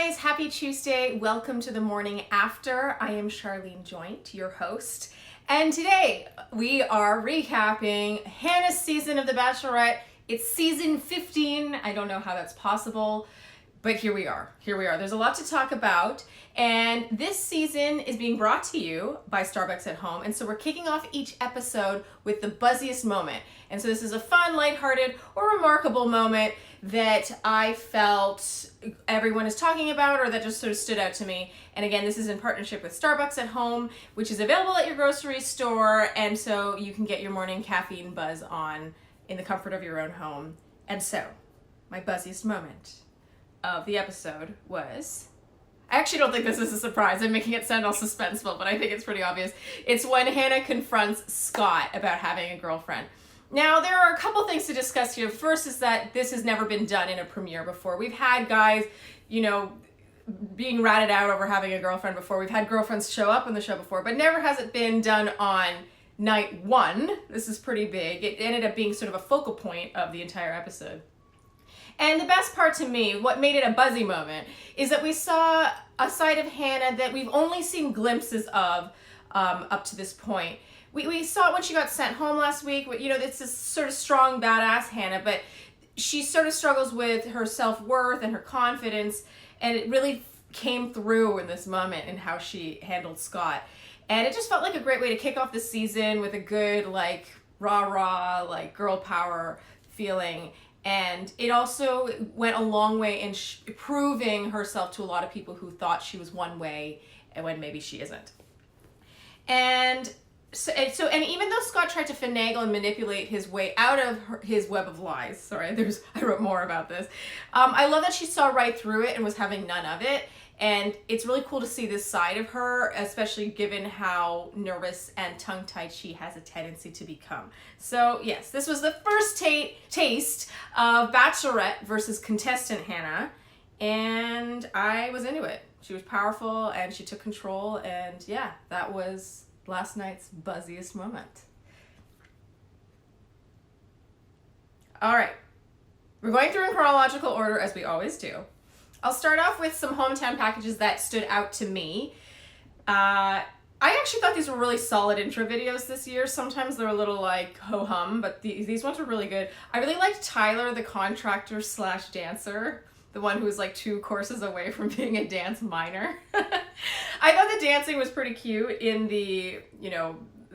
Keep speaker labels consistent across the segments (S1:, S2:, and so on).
S1: guys, happy Tuesday. Welcome to the morning after. I am Charlene Joint, your host. And today we are recapping Hannah's season of The Bachelorette. It's season 15. I don't know how that's possible, but here we are. There's a lot to talk about. And this season is being brought to you by Starbucks at Home. And so we're kicking off each episode with the buzziest moment. And so this is a fun, lighthearted, or remarkable moment that I felt everyone is talking about or that just sort of stood out to me. And again, this is in partnership with Starbucks at Home, which is available at your grocery store. And so you can get your morning caffeine buzz on in the comfort of your own home. And so my buzziest moment of the episode was... I actually don't think this is a surprise. I'm making it sound all suspenseful, but I think it's pretty obvious. It's when Hannah confronts Scott about having a girlfriend. Now, there are a couple things to discuss here. First is that this has never been done in a premiere before. We've had guys, being ratted out over having a girlfriend before. We've had girlfriends show up on the show before, but never has it been done on night one. This is pretty big. It ended up being sort of a focal point of the entire episode. And the best part to me, what made it a buzzy moment, is that we saw a side of Hannah that we've only seen glimpses of up to this point. We saw it when she got sent home last week. It's this sort of strong, badass Hannah, but she sort of struggles with her self-worth and her confidence, and it really came through in this moment in how she handled Scott. And it just felt like a great way to kick off the season with a good, rah-rah, girl power feeling. And it also went a long way in proving herself to a lot of people who thought she was one way and when maybe she isn't. And even though Scott tried to finagle and manipulate his way out of his web of lies, I wrote more about this. I love that she saw right through it and was having none of it. And it's really cool to see this side of her, especially given how nervous and tongue-tied she has a tendency to become. So yes, this was the first taste of Bachelorette versus contestant Hannah, and I was into it. She was powerful and she took control, and yeah, that was last night's buzziest moment. All right, we're going through in chronological order as we always do. I'll start off with some hometown packages that stood out to me. I actually thought these were really solid intro videos this year. Sometimes they're a little ho-hum, but these ones were really good. I really liked Tyler, the contractor / dancer, the one who was 2 courses away from being a dance minor. I thought the dancing was pretty cute in the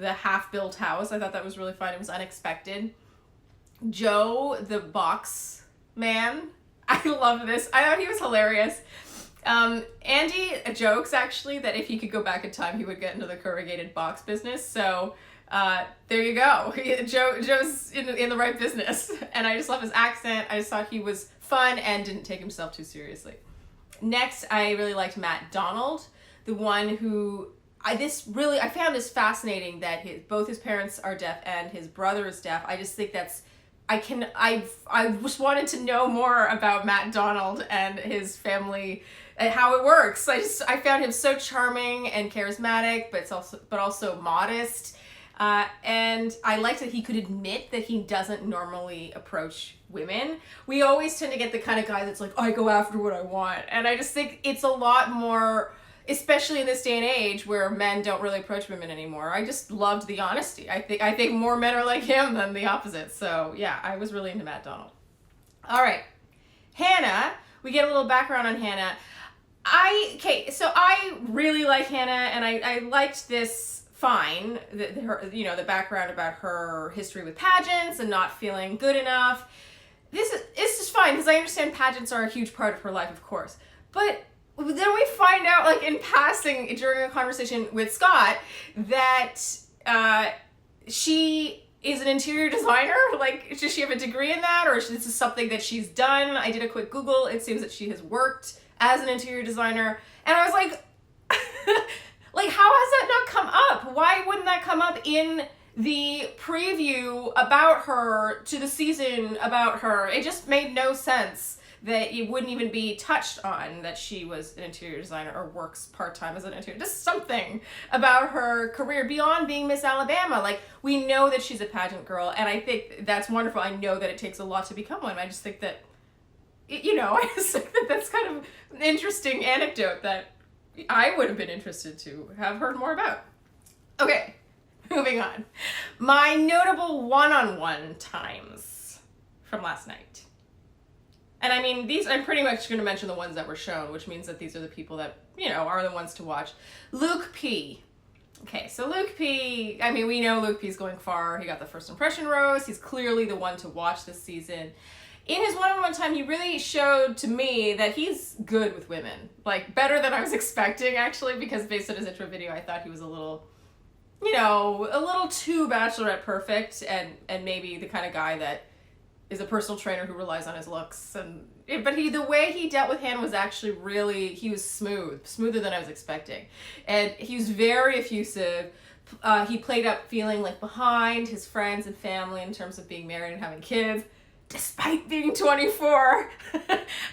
S1: half-built house. I thought that was really fun. It was unexpected. Joe, the box man, I love this. I thought he was hilarious. Andy jokes, actually, that if he could go back in time, he would get into the corrugated box business. So there you go. Joe's in the right business. And I just love his accent. I just thought he was fun and didn't take himself too seriously. Next, I really liked Matt Donald, the one who... I found this fascinating that both his parents are deaf and his brother is deaf. I just think that's... I just wanted to know more about Matt Donald and his family and how it works. I found him so charming and charismatic, but also modest. And I liked that he could admit that he doesn't normally approach women. We always tend to get the kind of guy that's I go after what I want. And I just think it's a lot more... especially in this day and age where men don't really approach women anymore. I just loved the honesty. I think more men are like him than the opposite. So yeah, I was really into Matt Donald. All right, Hannah. We get a little background on Hannah. So I really like Hannah, and I liked this fine. The background about her history with pageants and not feeling good enough. It's just fine because I understand pageants are a huge part of her life, of course, but. Then we find out, in passing during a conversation with Scott, that she is an interior designer. Does she have a degree in that, or is this something that she's done? I did a quick Google. It seems that she has worked as an interior designer, and I was how has that not come up? Why wouldn't that come up in the preview about her to the season about her? It just made no sense. That it wouldn't even be touched on that she was an interior designer or works part-time as an interior. Just something about her career beyond being Miss Alabama. We know that she's a pageant girl, and I think that's wonderful. I know that it takes a lot to become one. I just think that you know, I just think that that's kind of an interesting anecdote that I would have been interested to have heard more about. Okay, moving on. My notable one-on-one times from last night. And I mean, these, I'm pretty much going to mention the ones that were shown, which means that these are the people that, you know, are the ones to watch. Luke P. Okay, so Luke P, I mean, we know Luke P's going far. He got the first impression rose. He's clearly the one to watch this season. In his one-on-one time, he really showed to me that he's good with women. Like, better than I was expecting, actually, because based on his intro video, I thought he was a little, you know, a little too Bachelorette perfect, and maybe the kind of guy that is a personal trainer who relies on his looks. But the way he dealt with Hannah was actually really, he was smoother than I was expecting. And he was very effusive. He played up feeling like behind his friends and family in terms of being married and having kids, despite being 24.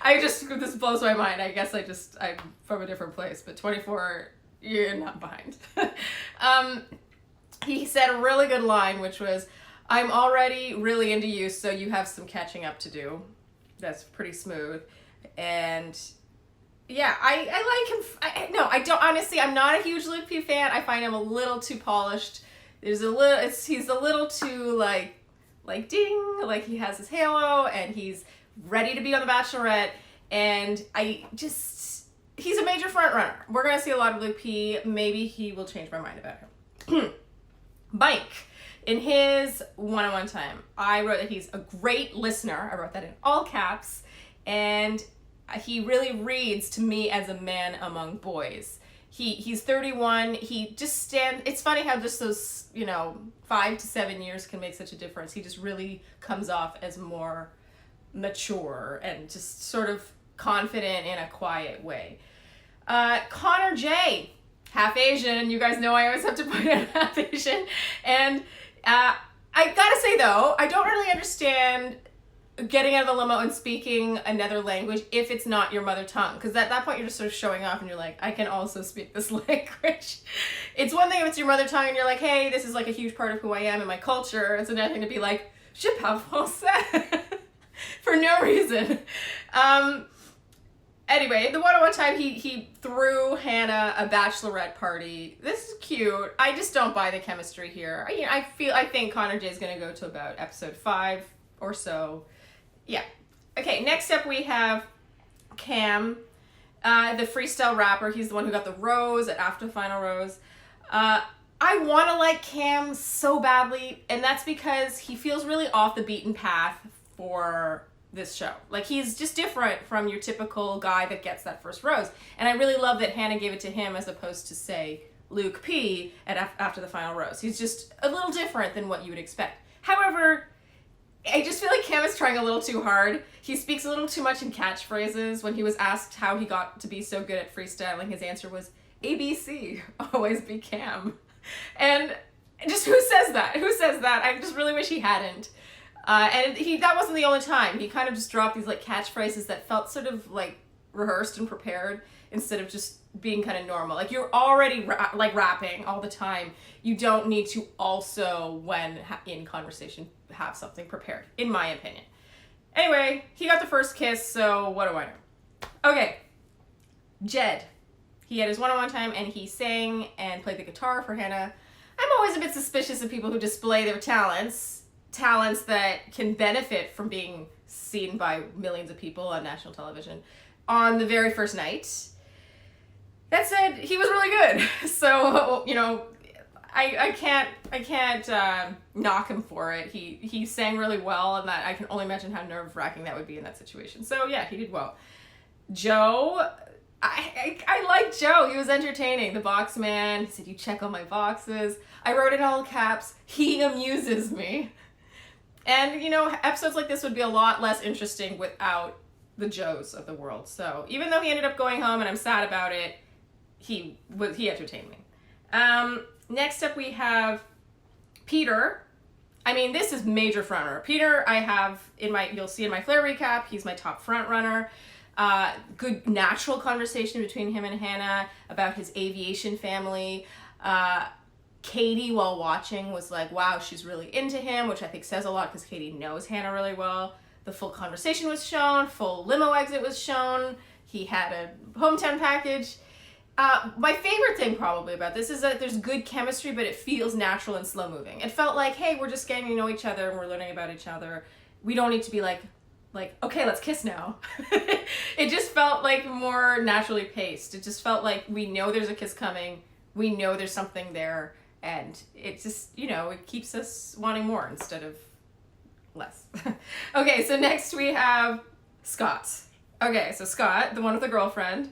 S1: This blows my mind. I guess I'm from a different place, but 24, you're not behind. He said a really good line, which was, "I'm already really into you, so you have some catching up to do." That's pretty smooth. And yeah, I like him. I don't, honestly, I'm not a huge Luke P fan. I find him a little too polished. He's a little too like ding, like he has his halo and he's ready to be on The Bachelorette. And he's a major front runner. We're going to see a lot of Luke P. Maybe he will change my mind about him. Mike, in his one-on-one time, I wrote that he's a great listener. I wrote that in all caps. And he really reads to me as a man among boys. He's 31. It's funny how just those, 5 to 7 years can make such a difference. He just really comes off as more mature and just sort of confident in a quiet way. Connor J, half Asian. You guys know I always have to point out half Asian. And I gotta say though, I don't really understand getting out of the limo and speaking another language if it's not your mother tongue. Because at that point you're just sort of showing off and you're like, I can also speak this language. It's one thing if it's your mother tongue and you're like, hey, this is like a huge part of who I am and my culture. It's another thing to be like, je parle français. For no reason. Anyway, the one-on-one time he threw Hannah a bachelorette party. This is cute. I just don't buy the chemistry here. I think Connor J is going to go to about episode 5 or so. Yeah. Okay, next up we have Cam, the freestyle rapper. He's the one who got the rose after the final rose. I want to like Cam so badly, and that's because he feels really off the beaten path for this show. Like, he's just different from your typical guy that gets that first rose. And I really love that Hannah gave it to him as opposed to, say, Luke P after the final rose. He's just a little different than what you would expect. However, I just feel like Cam is trying a little too hard. He speaks a little too much in catchphrases. When he was asked how he got to be so good at freestyling, his answer was, ABC, always be Cam. And just who says that? Who says that? I just really wish he hadn't. And that wasn't the only time. He kind of just dropped these like catchphrases that felt sort of like rehearsed and prepared instead of just being kind of normal. Like, you're already rapping all the time. You don't need to also, when in conversation, have something prepared, in my opinion. Anyway, he got the first kiss, so what do I know? Okay, Jed. He had his one-on-one time and he sang and played the guitar for Hannah. I'm always a bit suspicious of people who display their talents that can benefit from being seen by millions of people on national television on the very first night. That said, he was really good. So, I can't knock him for it. He sang really well, and that I can only imagine how nerve-wracking that would be in that situation. So yeah, he did well. Joe, I like Joe. He was entertaining. The box man. He said, "You check all my boxes." I wrote in all caps, "He amuses me." And, episodes like this would be a lot less interesting without the Joes of the world. So even though he ended up going home and I'm sad about it, he entertained me. Next up we have Peter. I mean, this is major frontrunner. Peter, you'll see in my Flair recap, he's my top frontrunner. Good natural conversation between him and Hannah about his aviation family. Katie, while watching, was like, wow, she's really into him, which I think says a lot because Katie knows Hannah really well. The full conversation was shown, full limo exit was shown. He had a hometown package. My favorite thing probably about this is that there's good chemistry, but it feels natural and slow moving. It felt like, hey, we're just getting to know each other and we're learning about each other. We don't need to be like, okay, let's kiss now. It just felt like more naturally paced. It just felt like we know there's a kiss coming. We know there's something there. And it just, it keeps us wanting more instead of less. Okay, so next we have Scott. Okay, so Scott, the one with the girlfriend.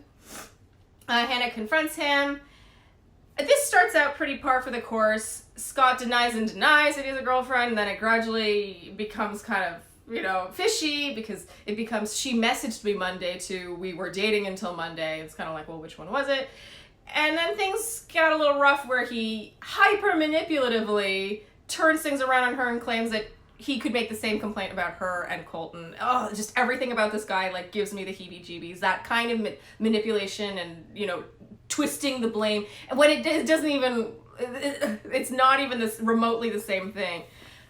S1: Hannah confronts him. This starts out pretty par for the course. Scott denies and denies that he has a girlfriend, and then it gradually becomes kind of, fishy, because it becomes, she messaged me Monday to, we were dating until Monday. It's kind of like, well, which one was it? And then things got a little rough where he hyper manipulatively turns things around on her and claims that he could make the same complaint about her and Colton. Oh, just everything about this guy gives me the heebie-jeebies. That kind of manipulation and, twisting the blame. And when it doesn't even, it's not even this remotely the same thing.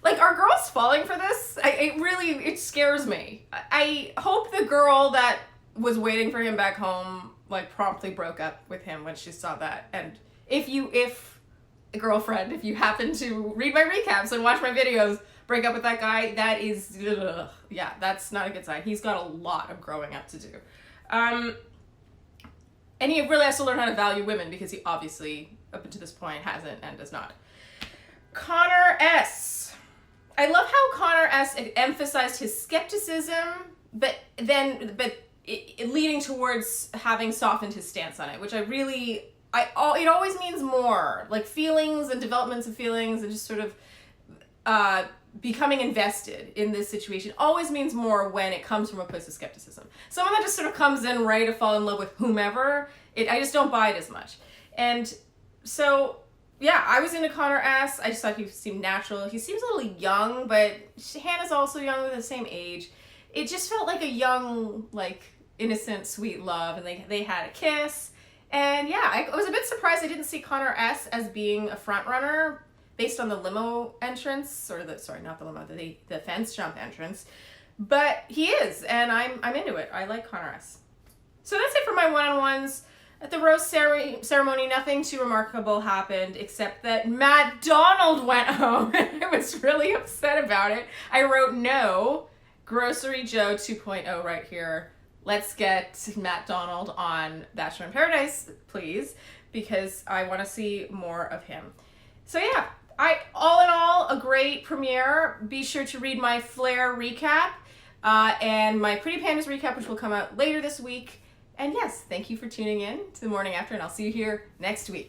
S1: Are girls falling for this? It scares me. I hope the girl that was waiting for him back home, promptly broke up with him when she saw that. And if girlfriend, if you happen to read my recaps and watch my videos, break up with that guy, that is, yeah, that's not a good sign. He's got a lot of growing up to do. And he really has to learn how to value women, because he obviously, up until this point, hasn't and does not. Connor S. I love how Connor S. emphasized his skepticism, but leading towards having softened his stance on it, which it always means more. Feelings and developments of feelings and just sort of becoming invested in this situation always means more when it comes from a place of skepticism. Someone that just sort of comes in ready to fall in love with whomever, I just don't buy it as much. And so, yeah, I was into Connor S. I just thought he seemed natural. He seems a little young, but Hannah's also young, they're the same age. It just felt like a young, innocent, sweet love, and they had a kiss. And yeah, I was a bit surprised I didn't see Connor S. as being a front runner based on the limo entrance, or not the limo, the fence jump entrance. But he is, and I'm into it. I like Connor S. So that's it for my one-on-ones. At the rose ceremony, nothing too remarkable happened, except that Matt Donald went home, and I was really upset about it. I wrote no, Grocery Joe 2.0 right here. Let's get Matt Donald on Bachelor in Paradise, please, because I want to see more of him. So yeah, all in all, a great premiere. Be sure to read my Flare recap and my Pretty Pandas recap, which will come out later this week. And yes, thank you for tuning in to The Morning After, and I'll see you here next week.